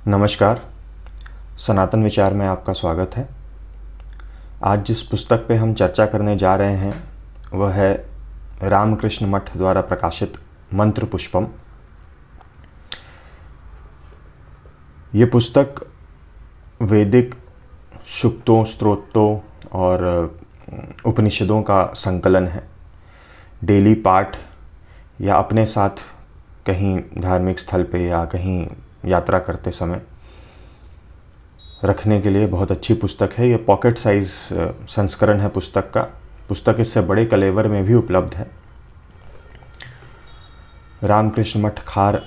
नमस्कार, सनातन विचार में आपका स्वागत है। आज जिस पुस्तक पे हम चर्चा करने जा रहे हैं वह है रामकृष्ण मठ द्वारा प्रकाशित मंत्र पुष्पम। ये पुस्तक वैदिक सूक्तों, स्तोत्रों और उपनिषदों का संकलन है। डेली पाठ या अपने साथ कहीं धार्मिक स्थल पे या कहीं यात्रा करते समय रखने के लिए बहुत अच्छी पुस्तक है। ये पॉकेट साइज संस्करण है पुस्तक का। पुस्तक इससे बड़े कलेवर में भी उपलब्ध है। रामकृष्ण मठ खार,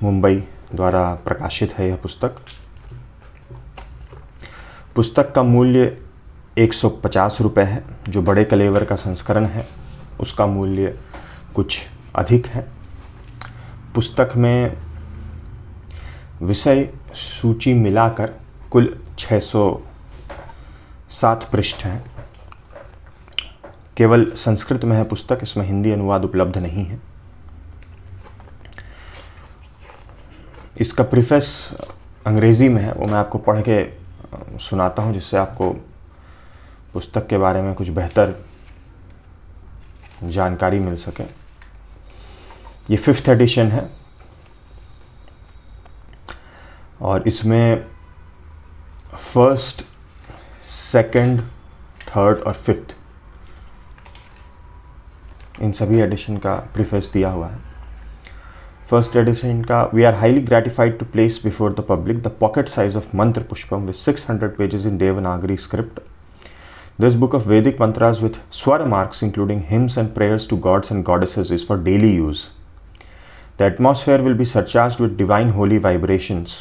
मुंबई द्वारा प्रकाशित है यह पुस्तक। पुस्तक का मूल्य 150 रुपये है। जो बड़े कलेवर का संस्करण है उसका मूल्य कुछ अधिक है। पुस्तक में विषय सूची मिलाकर कुल 607 पृष्ठ हैं। केवल संस्कृत में है पुस्तक, इसमें हिंदी अनुवाद उपलब्ध नहीं है। इसका प्रीफेस अंग्रेज़ी में है, वो मैं आपको पढ़ के सुनाता हूँ जिससे आपको पुस्तक के बारे में कुछ बेहतर जानकारी मिल सके। ये 5th एडिशन है और इसमें 1st, 2nd, 3rd और 5th इन सभी एडिशन का प्रीफेस दिया हुआ है। 1st एडिशन का we are highly gratified to place before the public the pocket size of Mantra Pushpam with 600 pages in Devanagari script. This book of Vedic mantras with swara marks including hymns and prayers to gods and goddesses is for daily use. The atmosphere will be surcharged with divine holy vibrations.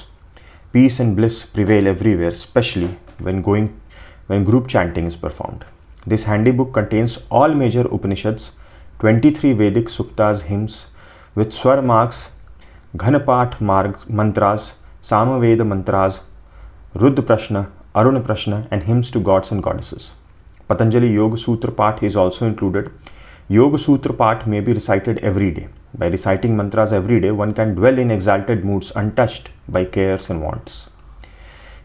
Peace and bliss prevail everywhere, especially when group chanting is performed. This handy book contains all major Upanishads, 23 Vedic suktas, hymns with swar marks, Ghanapath mantras, Samaveda mantras, Rudra Prashna, Aruna Prashna and hymns to gods and goddesses. Patanjali Yoga Sutra Path is also included. Yoga Sutra Path may be recited every day. By reciting mantras every day, one can dwell in exalted moods untouched by cares and wants.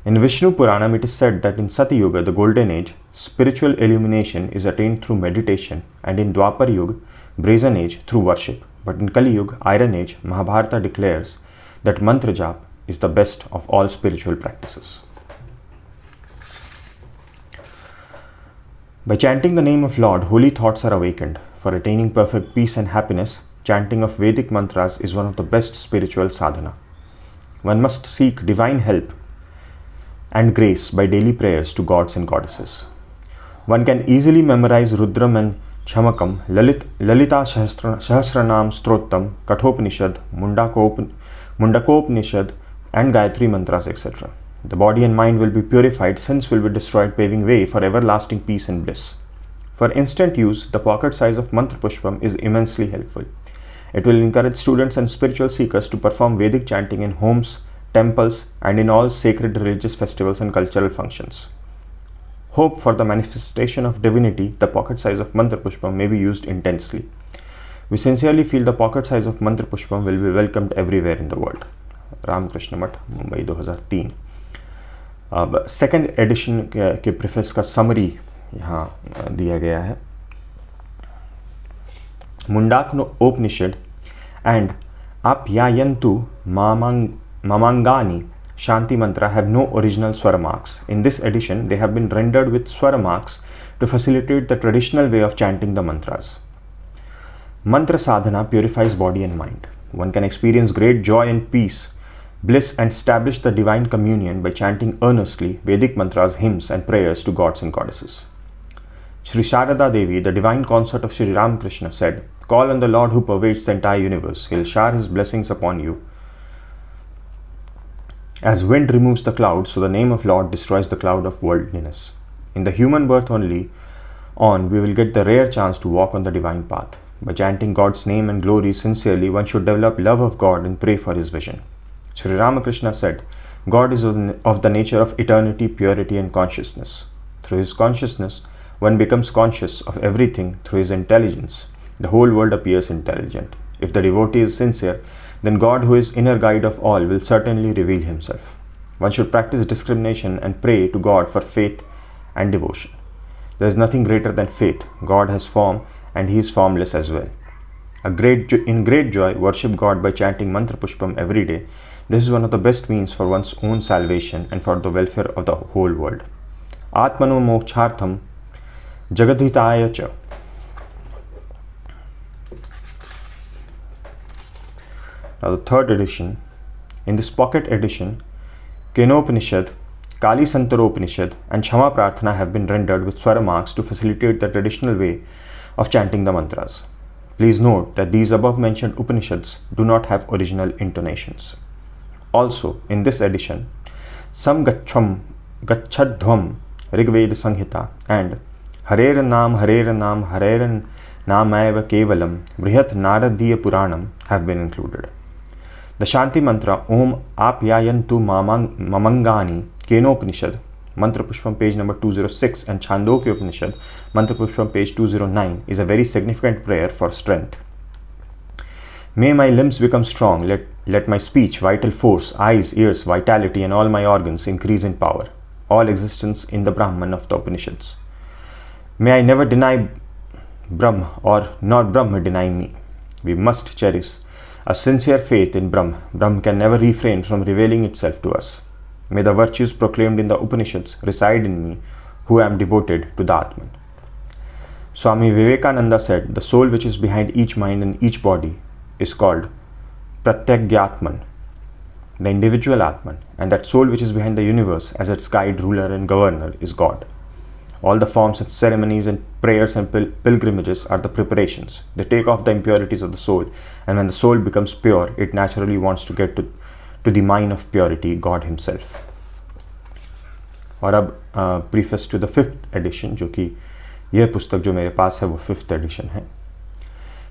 In Vishnu Puranam, it is said that in Sati Yuga, the golden age, spiritual illumination is attained through meditation, and in Dwapar Yuga, brazen age, through worship. But in Kali Yuga, iron age, Mahabharata declares that mantra jap is the best of all spiritual practices. By chanting the name of Lord, holy thoughts are awakened. For attaining perfect peace and happiness, chanting of Vedic mantras is one of the best spiritual sadhana. One must seek divine help and grace by daily prayers to gods and goddesses. One can easily memorize Rudram and Chamakam, Lalita Sahasranam Strottam, Kathopanishad, Mundakopanishad and Gayatri mantras, etc. The body and mind will be purified, sins will be destroyed, paving way for everlasting peace and bliss. For instant use, the pocket size of Mantra Pushpam is immensely helpful. It will encourage students and spiritual seekers to perform Vedic chanting in homes, temples, and in all sacred religious festivals and cultural functions. Hope for the manifestation of divinity, the pocket size of Mantra Pushpam may be used intensely. We sincerely feel the pocket size of Mantra Pushpam will be welcomed everywhere in the world. Ramakrishna Math, Mumbai 2003. अब 2nd addition के preface का summary यहाँ दिया गया है. Mundakopnishad and Apyayantu Mamangani Shanti mantra have no original swara marks. In this edition, they have been rendered with swara marks to facilitate the traditional way of chanting the mantras. Mantra sadhana purifies body and mind. One can experience great joy and peace, bliss and establish the divine communion by chanting earnestly Vedic mantras, hymns and prayers to gods and goddesses. Sri Sharada Devi, the divine consort of Sri Ramakrishna, said, "Call on the Lord who pervades the entire universe. He'll shower his blessings upon you. As wind removes the cloud, so the name of Lord destroys the cloud of worldliness. In the human birth only we will get the rare chance to walk on the divine path. By chanting God's name and glory sincerely, one should develop love of God and pray for his vision." Sri Ramakrishna said, "God is of the nature of eternity, purity and consciousness. Through his consciousness, one becomes conscious of everything. Through his intelligence, the whole world appears intelligent. If the devotee is sincere, then God, who is inner guide of all, will certainly reveal himself. One should practice discrimination and pray to God for faith and devotion. There is nothing greater than faith. God has form and he is formless as well. In great joy, worship God by chanting Mantra Pushpam every day. This is one of the best means for one's own salvation and for the welfare of the whole world. Atmano mokchartham jagadhitaya cha. Now the third edition. In this pocket edition, Kenopanishad, Kali Santaropanishad and Kshama Prarthana have been rendered with swara marks to facilitate the traditional way of chanting the mantras. Please note that these above mentioned Upanishads do not have original intonations. Also, in this edition, Samgachadhvam Rigveda Sanghita and Harer Nam Namaiva Kevalam Brihat Naradiya Puranam have been included. The Shanti mantra Om Apyayantu Mamangani Kenopanishad, Mantra Pushpam page number 206 and Chandogya Upanishad, Mantra Pushpam page 209 is a very significant prayer for strength. May my limbs become strong, let my speech, vital force, eyes, ears, vitality and all my organs increase in power, all existence in the Brahman of the Upanishads. May I never deny Brahma or nor Brahma deny me. We must cherish a sincere faith in Brahma. Brahma can never refrain from revealing itself to us. May the virtues proclaimed in the Upanishads reside in me, who am devoted to the Atman. Swami Vivekananda said, the soul which is behind each mind and each body is called Pratyagyatman, the individual Atman, and that soul which is behind the universe as its guide, ruler and governor is God. All the forms and ceremonies and prayers and pilgrimages are the preparations. They take off the impurities of the soul, and when the soul becomes pure, it naturally wants to get to the mine of purity, God himself. और अब preface to the 5th edition, जो कि यह पुस्तक जो मेरे पास है वो 5th edition है.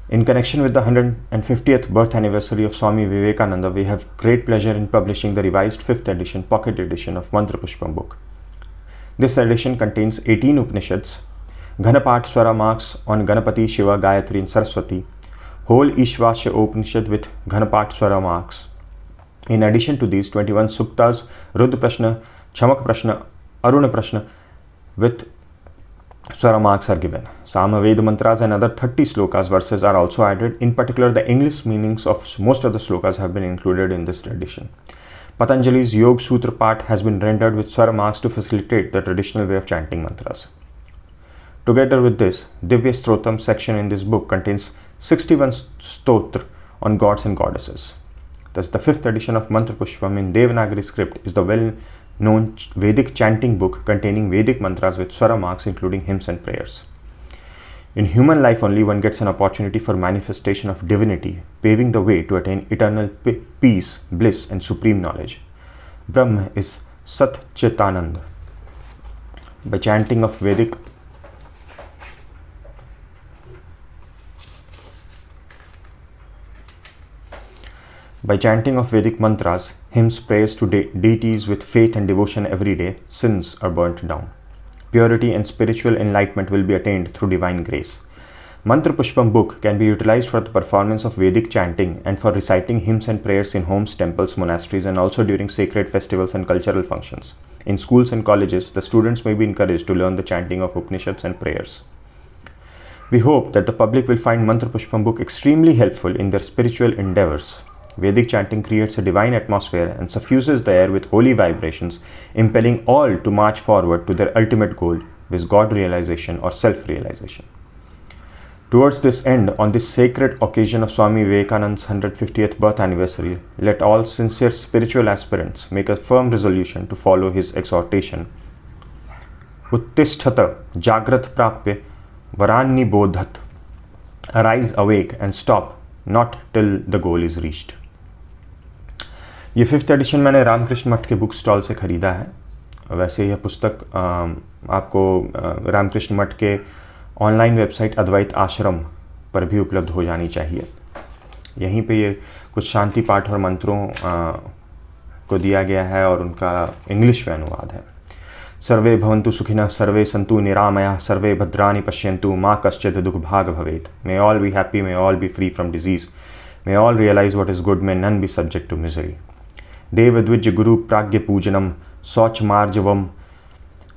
In connection with the 150th birth anniversary of Swami Vivekananda, we have great pleasure in publishing the revised 5th edition, pocket edition of Mantra Pushpam book. This edition contains 18 Upanishads, Ghanapat Swara marks on Ganapati, Shiva, Gayatri and Saraswati, whole Ishvasya Upanishad with Ghanapat Swara marks. In addition to these, 21 Suktas, Rudra Prashna, Chamak Prashna, Aruna Prashna with Swara marks are given. Samaveda mantras and other 30 slokas verses are also added. In particular, the English meanings of most of the slokas have been included in this edition. Patanjali's Yoga Sutra part has been rendered with swara marks to facilitate the traditional way of chanting mantras. Together with this, Divya Strotam section in this book contains 61 stotra on gods and goddesses. Thus, the 5th edition of Mantra Pushpam in Devanagari script is the well-known Vedic chanting book containing Vedic mantras with swara marks including hymns and prayers. In human life only one gets an opportunity for manifestation of divinity, paving the way to attain eternal peace, bliss and supreme knowledge. Brahma is Sat Chitanand. By chanting of Vedic mantras, hymns, prayers to deities with faith and devotion every day, sins are burnt down. Purity and spiritual enlightenment will be attained through divine grace. Mantra Pushpam book can be utilized for the performance of Vedic chanting and for reciting hymns and prayers in homes, temples, monasteries and also during sacred festivals and cultural functions. In schools and colleges, the students may be encouraged to learn the chanting of Upanishads and prayers. We hope that the public will find Mantra Pushpam book extremely helpful in their spiritual endeavors. Vedic chanting creates a divine atmosphere and suffuses the air with holy vibrations, impelling all to march forward to their ultimate goal, which is God realization or self-realization. Towards this end, on this sacred occasion of Swami Vivekananda's 150th birth anniversary, let all sincere spiritual aspirants make a firm resolution to follow his exhortation. Uttisthata Jagrat Prapya Varanni Bodhat. Arise, awake and stop, not till the goal is reached. ये 5th addition मैंने रामकृष्ण मठ के book stall से ख़रीदा है. वैसे यह पुस्तक आपको रामकृष्ण मठ के ऑनलाइन वेबसाइट अद्वैत आश्रम पर भी उपलब्ध हो जानी चाहिए. यहीं पे ये कुछ शांति पाठ और मंत्रों को दिया गया है और उनका इंग्लिश में अनुवाद है. सर्वे भवन्तु सुखिनः, सर्वे सन्तु निरामयाः, सर्वे भद्राणि पश्यन्तु, मा कश्चित् दुःखभाग् भवेत्. May all be happy, may all be free from disease, may all realize what is good, may none be subject to misery. देवद्विज गुरु प्राज्ञ पूजनम शौचमार्जवम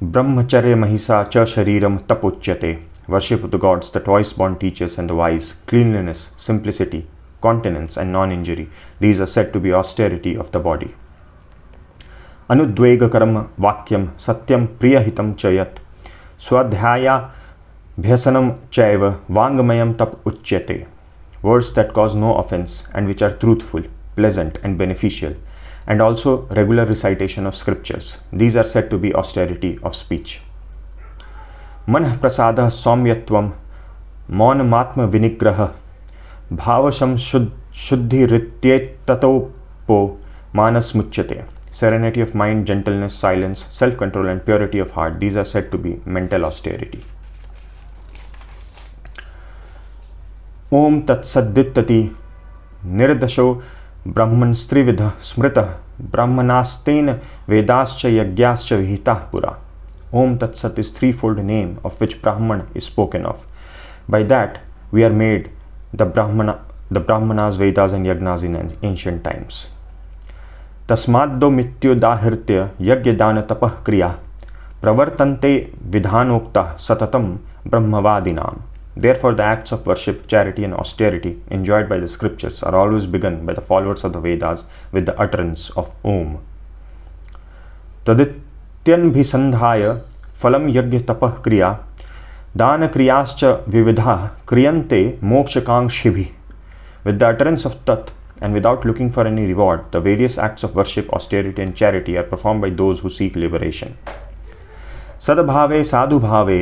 ब्रह्मचर्य महिषा च शरीरम तपोच्यते. Worship of the gods, the twice-born teachers and the wise, cleanliness, simplicity, continence and non-injury. These are said to be austerity of the body. Anudvegakaram vakyam satyam priyahitam chayat swadhyaya bhyasanam chaiva vangmayam tap uchyate. Words that cause no offense and which are truthful, pleasant and beneficial, and also regular recitation of scriptures. These are said to be austerity of speech. मन प्रसाद सौम्यत्व मौनमात्म विनिग्रह भावशम शुद्धिरित्येततोपो मानसमुच्यते. Serenity of mind, gentleness, silence, self-control and purity of heart. These are said to be mental austerity. ओम तत्सदित्यति निर्दशो ब्रह्मन् स्त्रिविध स्मृतः ब्रह्मणास्तेन वेदाश्च यज्ञाश्च विहिताः पुरा. Om Tat Sat is threefold name of which Brahman is spoken of. By that we are made the Brahmanas, Vedas and Yagnas in ancient times. Tasmaddo mityodahirtya yagyadana tapah kriya pravartante vidhanokta satatam brahmavadinam. Therefore the acts of worship, charity and austerity enjoined by the scriptures are always begun by the followers of the Vedas with the utterance of Om. त्यन्भिसन्धाय फलम यज्ञ तपः क्रिया दान क्रियाश्च विविधा क्रियन्ते मोक्षकांक्षिभिः. With the utterance of Tat and without looking for any reward, the various acts of worship, austerity and charity are performed by those who seek liberation. सद्भावे साधुभावे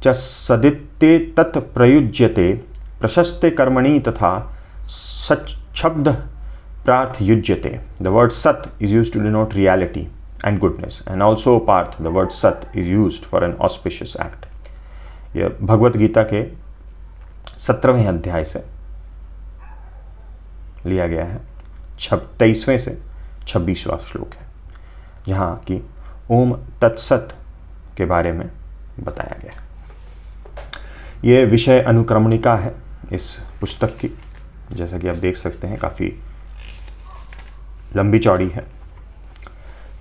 च सदित्ते तत् प्रयुज्यते प्रशस्ते कर्मणि तथा सच्छब्द प्रार्थ युज्यते. The word Sat is used to denote reality and goodness, and also Parth, the word Sat is used for an auspicious act. यह भगवत गीता के 17वें अध्याय से लिया गया है. 23वें से 26वां श्लोक है, जहाँ की ओम तत्सत के बारे में बताया गया है. ये विषय अनुक्रमणिका है इस पुस्तक की, जैसा कि आप देख सकते हैं काफ़ी लंबी चौड़ी है.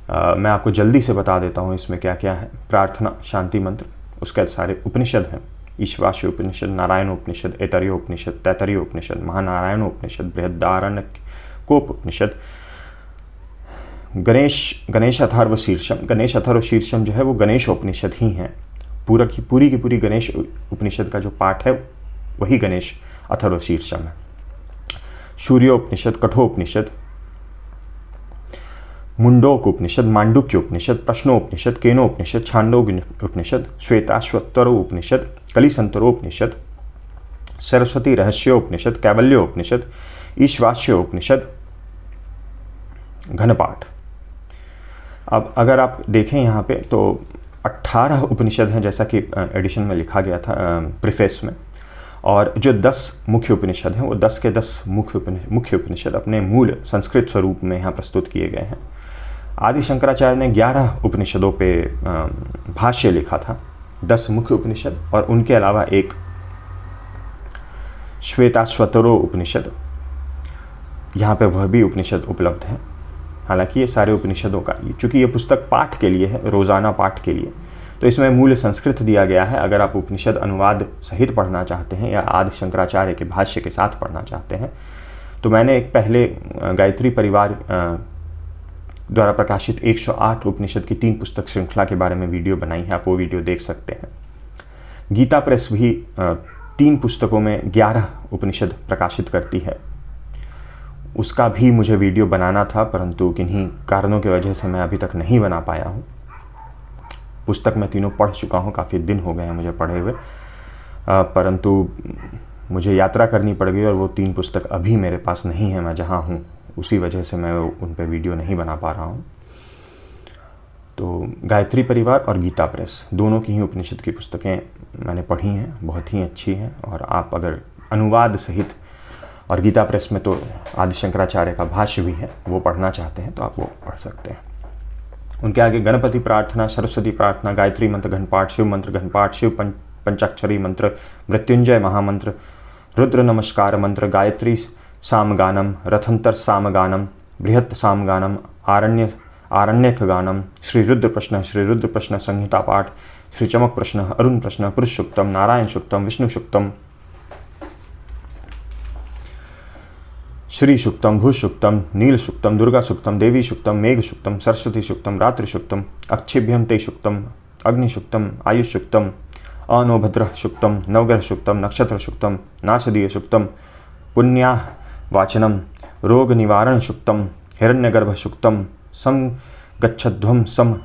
मैं आपको जल्दी से बता देता हूँ इसमें क्या क्या है. प्रार्थना, शांति मंत्र, उसके सारे उपनिषद हैं. ईश्वास्य उपनिषद, नारायण उपनिषद, ऐतरेय उपनिषद, तैतरीय उपनिषद, महानारायण उपनिषद, बृहदारण्यकोप उपनिषद, गणेश अथर्व शीर्षम. गणेश अथर्व शीर्षम जो है वो गणेश उपनिषद ही हैं. पूरी की पूरी गणेश उपनिषद का जो पाठ है वही गणेश अथर्व शीर्षम है. सूर्योपनिषद, कठोपनिषद, मुंडोक उपनिषद, मांडुक्य उपनिषद, प्रश्नोपनिषद, केनोपनिषद, छांदोग्य उपनिषद, श्वेताश्वतरो उपनिषद, कलिसंतरोपनिषद, सरस्वती रहस्योपनिषद, कैवल्योपनिषद, ईश्वास्योपनिषद, घनपाठ. अब अगर आप देखें यहाँ पे तो 18 उपनिषद हैं, जैसा कि एडिशन में लिखा गया था प्रीफेस में. और जो 10 मुख्य उपनिषद हैं वो 10 के 10 मुख्य उपनिषद अपने मूल संस्कृत स्वरूप में यहाँ प्रस्तुत किए गए हैं. आदि शंकराचार्य ने 11 उपनिषदों पे भाष्य लिखा था. 10 मुख्य उपनिषद और उनके अलावा एक श्वेताश्वतरो उपनिषद, यहाँ पे वह भी उपनिषद उपलब्ध है. हालांकि ये सारे उपनिषदों का, चूँकि ये पुस्तक पाठ के लिए है, रोज़ाना पाठ के लिए, तो इसमें मूल संस्कृत दिया गया है. अगर आप उपनिषद अनुवाद सहित पढ़ना चाहते हैं या आदि शंकराचार्य के भाष्य के साथ पढ़ना चाहते हैं तो मैंने एक पहले गायत्री परिवार द्वारा प्रकाशित 108 उपनिषद की 3 पुस्तक श्रृंखला के बारे में वीडियो बनाई है. आप वो वीडियो देख सकते हैं. गीता प्रेस भी 3 पुस्तकों में 11 उपनिषद प्रकाशित करती है. उसका भी मुझे वीडियो बनाना था, परंतु किन्हीं कारणों की वजह से मैं अभी तक नहीं बना पाया हूँ. पुस्तक मैं तीनों पढ़ चुका हूँ, काफ़ी दिन हो गए हैं मुझे पढ़े हुए, परंतु मुझे यात्रा करनी पड़ गई और वो 3 पुस्तक अभी मेरे पास नहीं है. मैं जहाँ हूँ उसी वजह से मैं उन पर वीडियो नहीं बना पा रहा हूँ. तो गायत्री परिवार और गीता प्रेस दोनों की ही उपनिषद की पुस्तकें मैंने पढ़ी हैं, बहुत ही अच्छी हैं. और आप अगर अनुवाद सहित, और गीता प्रेस में तो आदि शंकराचार्य का भाष्य भी है, वो पढ़ना चाहते हैं तो आप वो पढ़ सकते हैं. उनके आगे गणपति प्रार्थना, सरस्वती प्रार्थना, गायत्री मंत्र घनपाठ, शिव मंत्र घनपाठ, शिव पंचाक्षरी मंत्र, मृत्युंजय महामंत्र, रुद्र नमस्कार मंत्र, गायत्री सामगानम, रथंतर सामगानम, बृहत् सामगानम, आरण्यक गानम, श्री रुद्र प्रश्न संहिता पाठ, श्री चमक प्रश्न, अरुण प्रश्न, पुरुष सूक्तम, नारायण सूक्तम, विष्णु सूक्तम, श्री सूक्तम, भू सूक्तम, नील सूक्तम, दुर्गा सूक्तम, देवी सूक्तम, मेघ सूक्तम, सरस्वती सूक्तम, रात्रि सूक्तम, अक्षिभ्यम ते सूक्तम, अग्नि सूक्तम, आयुष सूक्तम, अनोभद्र सूक्तम, नवग्रह सूक्तम, नक्षत्र सूक्तम, नाशदीय सूक्तम, पुण्या वाचनम, रोग निवारण सूक्तम, हिरण्यगर्भ सूक्तम, सम गच्छध्वम, सम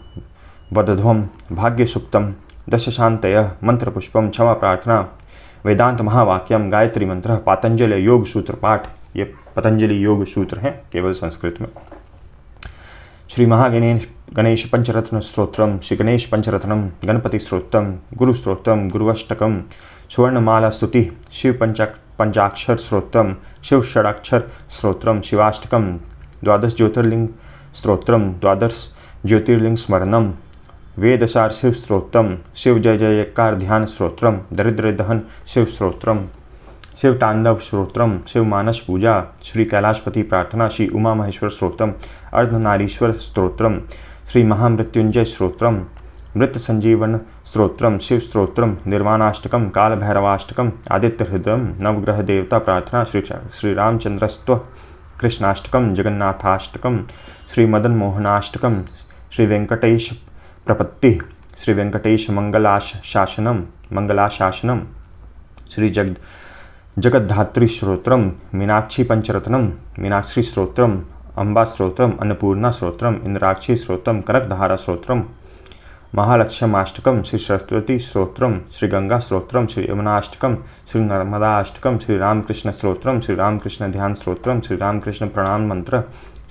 वदध्वम, भाग्य सूक्तम, दश शांतय, मंत्र पुष्पम, क्षमा प्रार्थना, वेदांत महावाक्यम, गायत्री मंत्र, पातंजलि योग सूत्र पाठ, ये पतंजलि योग सूत्र हैं केवल संस्कृत में, श्री गणेश पंचरत्न स्तोत्रम, श्री गणेश पंचरत्नम, गणपति स्तोत्रम, गुरु स्तोत्रम, गुरुअष्टकम, स्वर्णमाला स्तुति, शिव पंचाक्षर स्तोत्रम, शिव षडाक्षर स्तोत्रम, शिवाष्टकम, द्वादश ज्योतिर्लिंग स्तोत्रम, द्वादश ज्योतिर्लिंग स्मरणम, वेदसार शिव स्तोत्रम, शिव जय जयकार ध्यान स्तोत्रम, दरिद्र दहन शिव स्तोत्रम, शिव तांडव स्तोत्रम, शिव मानस पूजा, श्री कैलाशपति प्रार्थना, श्री उमा महेश्वर स्तोत्रम, अर्धनारीश्वर स्तोत्रम, श्री महामृत्युंजय स्तोत्रम, मृत संजीवन स्तोत्रम, शिव स्तोत्रम, निर्वाणाष्टकम, काल भैरवाष्टकम, आदित्य हृदयम, नवग्रह देवता प्रार्थना, श्री रामचंद्रस्त्व, कृष्णाष्टकम, जगन्नाथाष्टकम, श्री मदन मोहनाष्टकम, श्री वेंकटेश प्रपत्ति, श्री वेंकटेश मंगलाशासनम, श्री जगद्धात्री स्तोत्रम, मीनाक्षी पंचरत्नम, मीनाक्षी स्तोत्रम, अम्बा स्तोत्रम, अन्नपूर्णा स्तोत्रम, इंद्राक्षी स्तोत्रम, कनकधारा स्तोत्रम, महालक्ष्माष्टकम, श्री सरस्वती स्तोत्रम, श्री गंगा स्तोत्रम, श्री यमुनाष्टकम, श्री नर्मदाष्टकम, श्री रामकृष्ण स्तोत्रम, श्री रामकृष्ण ध्यान स्तोत्रम, श्री रामकृष्ण प्रणाम मंत्र,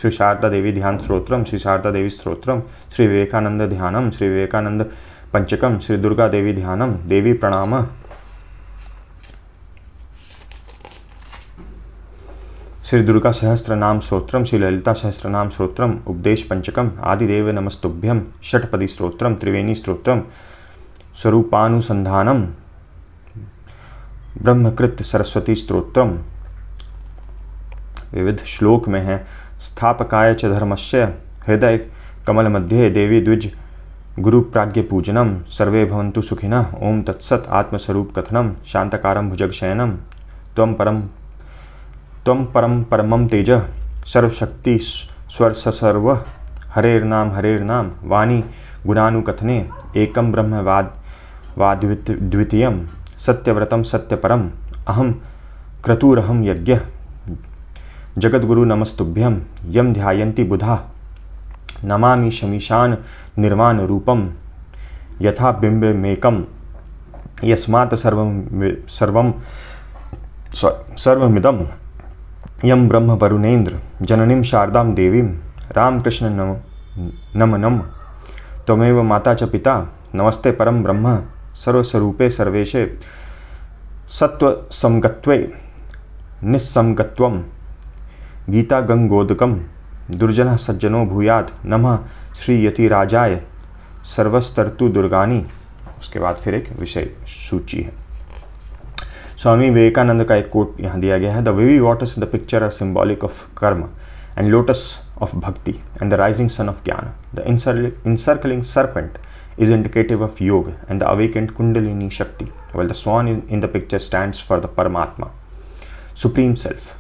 श्री शारदा देवी ध्यान स्तोत्रम, श्री शारदा देवी स्तोत्रम, श्री विवेकानंद ध्यानम, श्री विवेकानंद पंचकम, श्री दुर्गा देवी ध्यानम, देवी प्रणाम, श्री दुर्गा सहस्त्र नाम स्तोत्रम, श्री ललिता सहस्त्र नाम स्तोत्रम, उपदेश पंचकम, आदिदेव नमस्तुभ्यम, षटपदी स्तोत्रम, त्रिवेणी स्तोत्रम, स्वरूपानुसंधानम, ब्रह्मकृत सरस्वती स्तोत्रम, विविध श्लोक में है। स्थापकाय च धर्मस्य हृदय कमल मध्ये देवी द्विज गुरु प्राज्ञ पूजनम, सर्वे भवन्तु सुखिनः। ओम तत्सत। आत्मस्वरूप कथनम, शांतकारम भुजगशयनम, त्वं परम परमं तेज, सर्वशक्ति स्वर सर्व, हरेर्नाम वाणी गुणानुकथने, एकम ब्रह्म वाद्वितीयम, सत्यव्रतम सत्यपरम, अहम क्रतुरहम यज्ञ, जगद्गुरु नमस्तुभ्यं, यम ध्यायन्ति बुधा, नमामि शमीशान निर्वाण रूपम, यथा बिंबमेकम, यस्मात् सर्वमिदं, यम ब्रह्म वरुणेन्द्र जननीं शारदां देवीं, रामकृष्ण नमनम, त्वमेव माता च पिता, नमस्ते परम ब्रह्म सर्वस्वरूपे सर्वेशे, सत्वसंगत्वे निस्संगत्वं, गीता गंगोदकम, दुर्जनः सज्जनो भूयात्, नमः श्री यतिराजाय सर्वस्तर्तु दुर्गानी। उसके बाद फिर एक विषय सूची है। स्वामी विवेकानंद का एक कोट यहाँ दिया गया है। The wavy waters in the picture are symbolic of karma and lotus of bhakti and the rising sun of jnana. The encircling serpent is indicative of yoga and the awakened kundalini shakti, while the swan in the picture stands for the Paramatma, supreme self.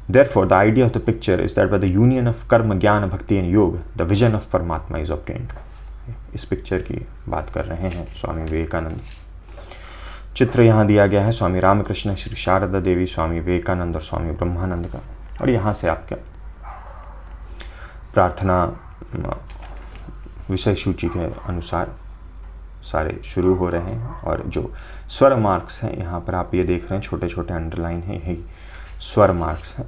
Therefore, the idea of the picture is that by the union of karma, jnana, bhakti and yoga, the vision of Paramatma is obtained. इस picture की बात कर रहे हैं स्वामी विवेकानंद। चित्र यहाँ दिया गया है स्वामी रामकृष्ण, श्री शारदा देवी, स्वामी विवेकानंद और स्वामी ब्रह्मानंद का। और यहाँ से आपका प्रार्थना विषय सूची के अनुसार सारे शुरू हो रहे हैं। और जो स्वर मार्क्स हैं यहाँ पर आप ये देख रहे हैं, छोटे छोटे अंडरलाइन हैं, यही स्वर मार्क्स हैं।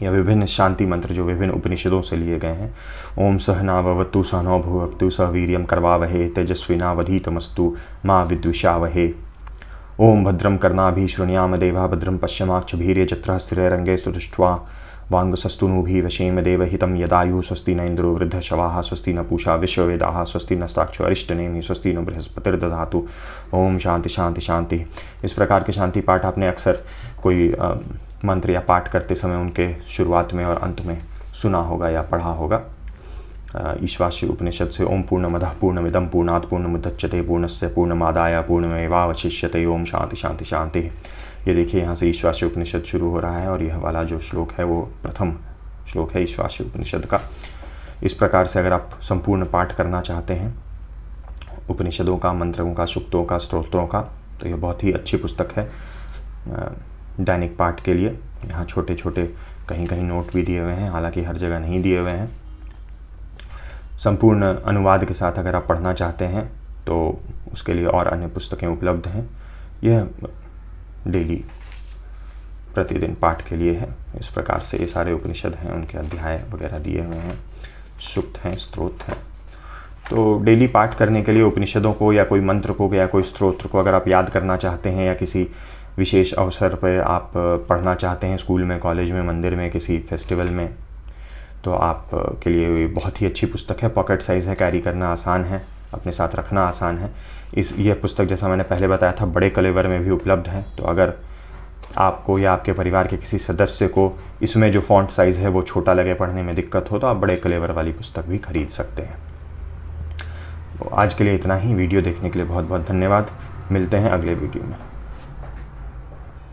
या विभिन्न शांति मंत्र जो विभिन्न उपनिषदों से लिए गए हैं। ओम सहनाववतु सहनौ भुवक्तु सह वीर्यं करवावहे तेजस्विनावधीतमस्तु माँ विद्विषावहे। ओम भद्रं कर्णाभिः शृणुयाम देवाः भद्रं पश्यमाक्षभिर्यजत्रः स्थिरैरङ्गैः सुदृष्ट्वा वाङ्गसस्तुनूभिः वशेम देवहितं यदायुः। स्वस्ति न इन्द्रो वृद्धशवाः, स्वस्ति न पूषा विश्ववेदाः, स्वस्ति नस्ताक्षो अरिष्टनेमिः, स्वस्ति न बृहस्पतिर्दधातु। ओम शांति शांति शांति। इस प्रकार के शांति पाठ आपने अक्सर कोई मंत्र या पाठ करते समय उनके शुरुआत में और अंत में सुना होगा या पढ़ा होगा। ईशावास्य उपनिषद से ओम पूर्णमदः पूर्णमिदं पूर्णात् पूर्णमुदच्यते पूर्णस्य पूर्णमादाय पूर्णमेवावशिष्यते ओम शांति शांति शांति। ये देखिए यहाँ से ईशावास्य उपनिषद शुरू हो रहा है और यह वाला जो श्लोक है वो प्रथम श्लोक है ईशावास्य उपनिषद का। इस प्रकार से अगर आप संपूर्ण पाठ करना चाहते हैं उपनिषदों का, मंत्रों का, सूक्तों का, स्तोत्रों का, तो यह बहुत ही अच्छी पुस्तक है दैनिक पाठ के लिए। यहाँ छोटे छोटे कहीं कहीं नोट भी दिए हुए हैं, हालांकि हर जगह नहीं दिए हुए हैं। संपूर्ण अनुवाद के साथ अगर आप पढ़ना चाहते हैं तो उसके लिए और अन्य पुस्तकें उपलब्ध हैं। यह डेली प्रतिदिन पाठ के लिए है। इस प्रकार से ये सारे उपनिषद हैं, उनके अध्याय वगैरह दिए हुए हैं, सूक्त हैं, स्तोत्र हैं। तो डेली पाठ करने के लिए उपनिषदों को या कोई मंत्र को या कोई स्तोत्र को अगर आप याद करना चाहते हैं या किसी विशेष अवसर पर आप पढ़ना चाहते हैं, स्कूल में, कॉलेज में, मंदिर में, किसी फेस्टिवल में, तो आप के लिए बहुत ही अच्छी पुस्तक है। पॉकेट साइज़ है, कैरी करना आसान है, अपने साथ रखना आसान है। यह पुस्तक जैसा मैंने पहले बताया था बड़े कलेवर में भी उपलब्ध है। तो अगर आपको या आपके परिवार के किसी सदस्य को इसमें जो फॉन्ट साइज़ है वो छोटा लगे, पढ़ने में दिक्कत हो, तो आप बड़े कलेवर वाली पुस्तक भी खरीद सकते हैं। तो आज के लिए इतना ही। वीडियो देखने के लिए बहुत बहुत धन्यवाद। मिलते हैं अगले वीडियो में।